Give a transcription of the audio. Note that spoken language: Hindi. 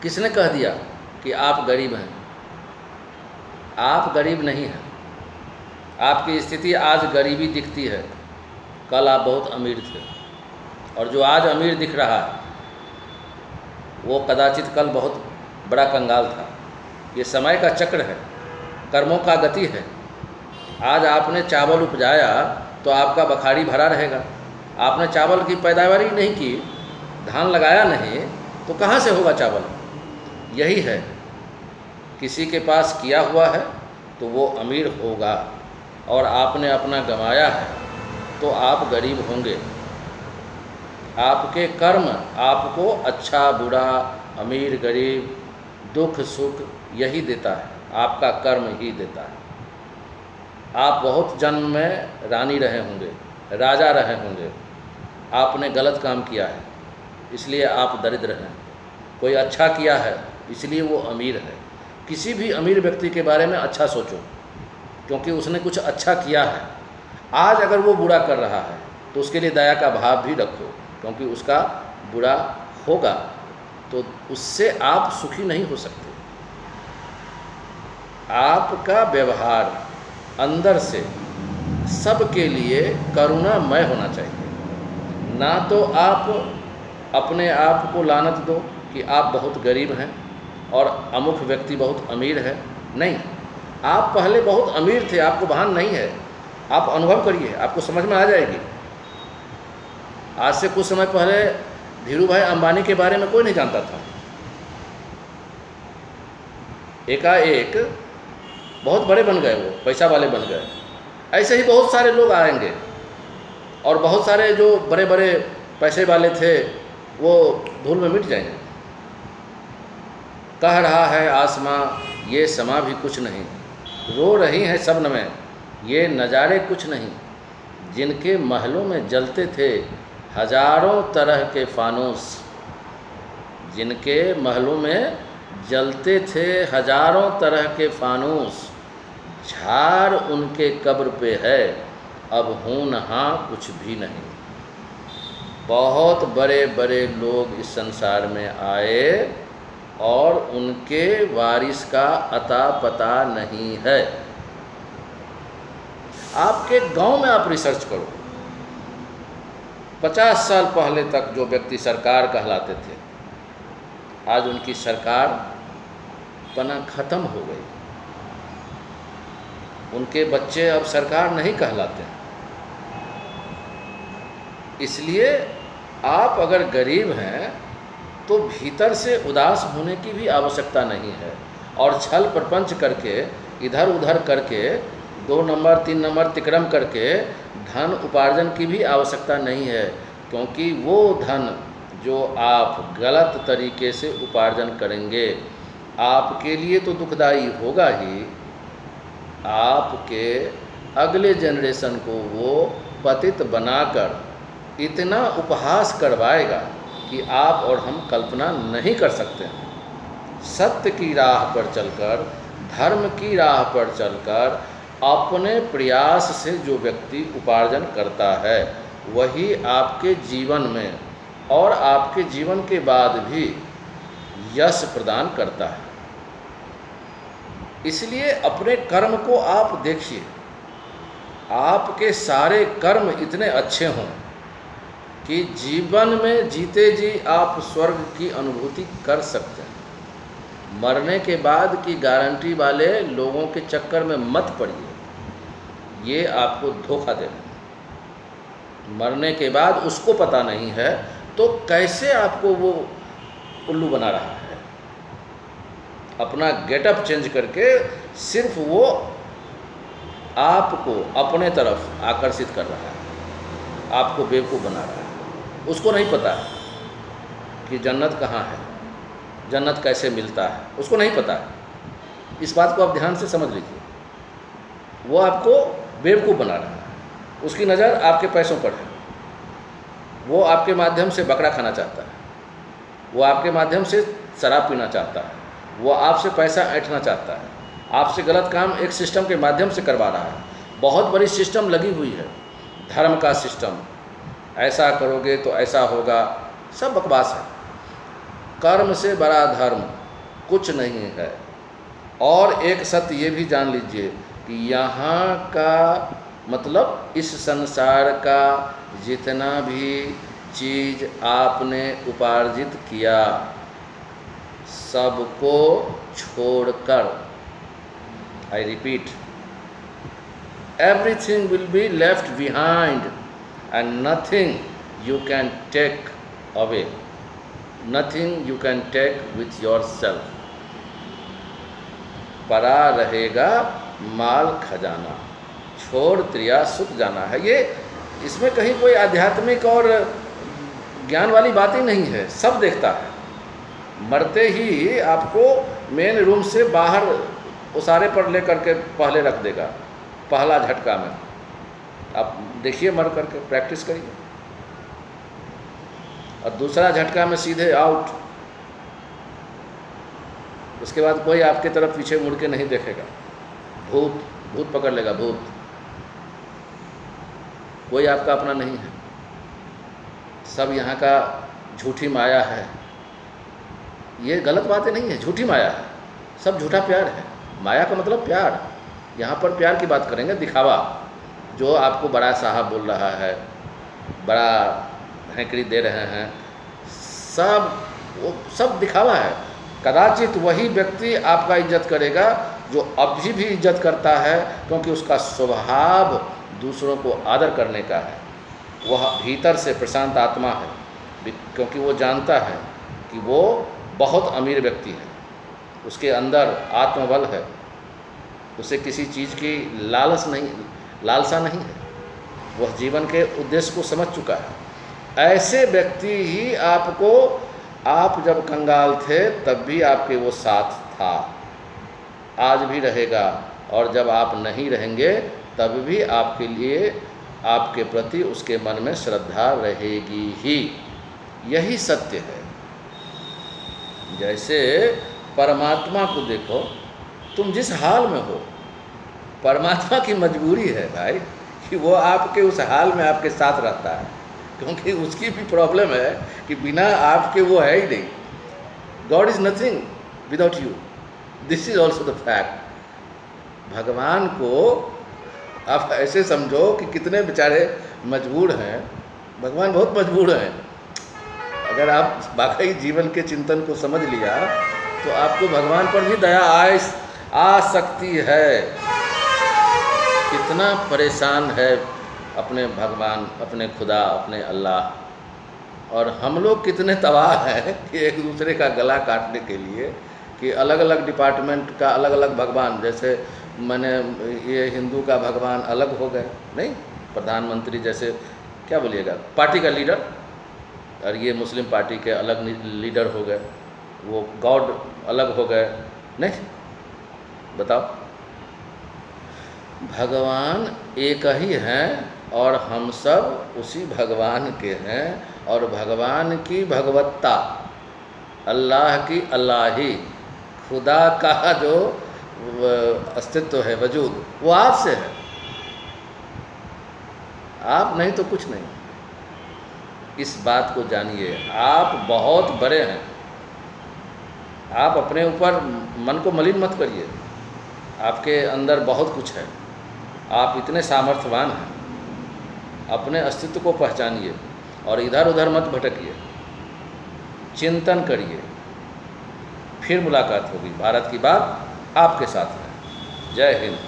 किसने कह दिया कि आप गरीब हैं? आप गरीब नहीं हैं। आपकी स्थिति आज गरीबी दिखती है, कल आप बहुत अमीर थे, और जो आज अमीर दिख रहा है वो कदाचित कल बहुत बड़ा कंगाल था। ये समय का चक्र है, कर्मों का गति है। आज आपने चावल उपजाया तो आपका बखारी भरा रहेगा। आपने चावल की पैदावारी नहीं की, धान लगाया नहीं, तो कहाँ से होगा चावल? यही है, किसी के पास किया हुआ है तो वो अमीर होगा, और आपने अपना गंवाया है तो आप गरीब होंगे। आपके कर्म आपको अच्छा बुरा, अमीर गरीब, दुख सुख यही देता है, आपका कर्म ही देता है। आप बहुत जन्म में रानी रहे होंगे, राजा रहे होंगे, आपने गलत काम किया है इसलिए आप दरिद्र हैं। कोई अच्छा किया है इसलिए वो अमीर है। किसी भी अमीर व्यक्ति के बारे में अच्छा सोचो, क्योंकि उसने कुछ अच्छा किया है। आज अगर वो बुरा कर रहा है तो उसके लिए दया का भाव भी रखो, क्योंकि उसका बुरा होगा तो उससे आप सुखी नहीं हो सकते। आपका व्यवहार अंदर से सबके लिए करुणामय होना चाहिए। ना तो आप अपने आप को लानत दो कि आप बहुत गरीब हैं और अमुक व्यक्ति बहुत अमीर है। नहीं, आप पहले बहुत अमीर थे, आपको भान नहीं है। आप अनुभव करिए, आपको समझ में आ जाएगी। आज से कुछ समय पहले धीरू भाई अंबानी के बारे में कोई नहीं जानता था। एकाएक बहुत बड़े बन गए, वो पैसा वाले बन गए। ऐसे ही बहुत सारे लोग आएंगे, और बहुत सारे जो बड़े बड़े पैसे वाले थे वो धूल में मिट जाएंगे। कह रहा है आसमां ये समा भी कुछ नहीं, रो रही हैं शबनम में ये नज़ारे कुछ नहीं। जिनके महलों में जलते थे हजारों तरह के फानूस, जिनके महलों में जलते थे हजारों तरह के फानूस, झाड़ उनके कब्र पे है अब हूँ नहा कुछ भी नहीं। बहुत बड़े बड़े लोग इस संसार में आए और उनके वारिस का अता पता नहीं है। आपके गांव में आप रिसर्च करो, 50 साल पहले तक जो व्यक्ति सरकार कहलाते थे, आज उनकी सरकार पना खत्म हो गई। उनके बच्चे अब सरकार नहीं कहलाते। इसलिए आप अगर गरीब हैं तो भीतर से उदास होने की भी आवश्यकता नहीं है, और छल प्रपंच करके इधर उधर करके 2 नंबर 3 नंबर तिक्रम करके धन उपार्जन की भी आवश्यकता नहीं है। क्योंकि वो धन जो आप गलत तरीके से उपार्जन करेंगे आपके लिए तो दुखदाई होगा ही, आपके अगले जनरेशन को वो पतित बनाकर इतना उपहास करवाएगा कि आप और हम कल्पना नहीं कर सकते हैं। सत्य की राह पर चलकर, धर्म की राह पर चलकर अपने प्रयास से जो व्यक्ति उपार्जन करता है वही आपके जीवन में और आपके जीवन के बाद भी यश प्रदान करता है। इसलिए अपने कर्म को आप देखिए, आपके सारे कर्म इतने अच्छे हों कि जीवन में जीते जी आप स्वर्ग की अनुभूति कर सकते हैं। मरने के बाद की गारंटी वाले लोगों के चक्कर में मत पड़िए, ये आपको धोखा दे रहे हैं। मरने के बाद उसको पता नहीं है तो कैसे आपको वो उल्लू बना रहा है। अपना गेटअप चेंज करके सिर्फ वो आपको अपने तरफ आकर्षित कर रहा है, आपको बेवकूफ़ बना रहा है। उसको नहीं पता कि जन्नत कहाँ है, जन्नत कैसे मिलता है, उसको नहीं पता है। इस बात को आप ध्यान से समझ लीजिए। वो आपको बेवकूफ़ बना रहा है, उसकी नज़र आपके पैसों पर है। वो आपके माध्यम से बकरा खाना चाहता है, वो आपके माध्यम से शराब पीना चाहता है, वो आपसे पैसा ऐंठना चाहता है, आपसे गलत काम एक सिस्टम के माध्यम से करवा रहा है। बहुत बड़ी सिस्टम लगी हुई है, धर्म का सिस्टम। ऐसा करोगे तो ऐसा होगा, सब बकवास है। कर्म से बड़ा धर्म कुछ नहीं है। और एक सत्य ये भी जान लीजिए कि यहाँ का मतलब इस संसार का जितना भी चीज़ आपने उपार्जित किया सबको छोड़कर, I repeat, everything will be left behind and nothing you can take away, nothing you can take with yourself। परा रहेगा माल खजाना, छोड़ त्रिया सुख जाना है। ये इसमें कहीं कोई आध्यात्मिक और ज्ञान वाली बात ही नहीं है, सब देखता है। मरते ही आपको मेन रूम से बाहर उसारे पर ले करके पहले रख देगा, पहला झटका में। आप देखिए मर करके, प्रैक्टिस करिए, और दूसरा झटका में सीधे आउट। उसके बाद कोई आपके तरफ पीछे मुड़ के नहीं देखेगा। भूत भूत पकड़ लेगा, भूत। कोई आपका अपना नहीं है, सब यहाँ का झूठी माया है। ये गलत बातें नहीं है, झूठी माया है, सब झूठा प्यार है। माया का मतलब प्यार। यहाँ पर प्यार की बात करेंगे, दिखावा। जो आपको बड़ा साहब बोल रहा है, बड़ा हैंकड़ी दे रहे हैं, सब वो सब दिखावा है। कदाचित वही व्यक्ति आपका इज्जत करेगा जो अभी भी इज्जत करता है, क्योंकि उसका स्वभाव दूसरों को आदर करने का है। वह भीतर से प्रशांत आत्मा है, क्योंकि वो जानता है कि वो बहुत अमीर व्यक्ति है, उसके अंदर आत्मबल है, उसे किसी चीज़ की लालसा नहीं है, वह जीवन के उद्देश्य को समझ चुका है। ऐसे व्यक्ति ही आपको, आप जब कंगाल थे तब भी आपके वो साथ था, आज भी रहेगा, और जब आप नहीं रहेंगे तब भी आपके लिए, आपके प्रति उसके मन में श्रद्धा रहेगी ही। यही सत्य है। जैसे परमात्मा को देखो, तुम जिस हाल में हो, परमात्मा की मजबूरी है भाई कि वो आपके उस हाल में आपके साथ रहता है, क्योंकि उसकी भी प्रॉब्लम है कि बिना आपके वो है ही नहीं। God is nothing without you, this is also the fact. भगवान को आप ऐसे समझो कि कितने बेचारे मजबूर हैं, भगवान बहुत मजबूर हैं। अगर आप वाकई जीवन के चिंतन को समझ लिया तो आपको भगवान पर भी दया आ सकती है। कितना परेशान है अपने भगवान, अपने खुदा, अपने अल्लाह, और हम लोग कितने तबाह हैं कि एक दूसरे का गला काटने के लिए, कि अलग अलग डिपार्टमेंट का अलग अलग भगवान। जैसे मैंने ये हिंदू का भगवान अलग हो गए, नहीं, प्रधानमंत्री जैसे क्या बोलिएगा, पार्टी का लीडर, और ये मुस्लिम पार्टी के अलग लीडर हो गए, वो गॉड अलग हो गए। नहीं, बताओ, भगवान एक ही हैं और हम सब उसी भगवान के हैं, और भगवान की भगवत्ता, अल्लाह की अल्लाही, खुदा का जो अस्तित्व है, वजूद, वो आपसे है। आप नहीं तो कुछ नहीं। इस बात को जानिए, आप बहुत बड़े हैं। आप अपने ऊपर मन को मलिन मत करिए, आपके अंदर बहुत कुछ है, आप इतने सामर्थ्यवान हैं। अपने अस्तित्व को पहचानिए और इधर उधर मत भटकिए, चिंतन करिए। फिर मुलाकात होगी। भारत की बात आपके साथ है। जय हिंद।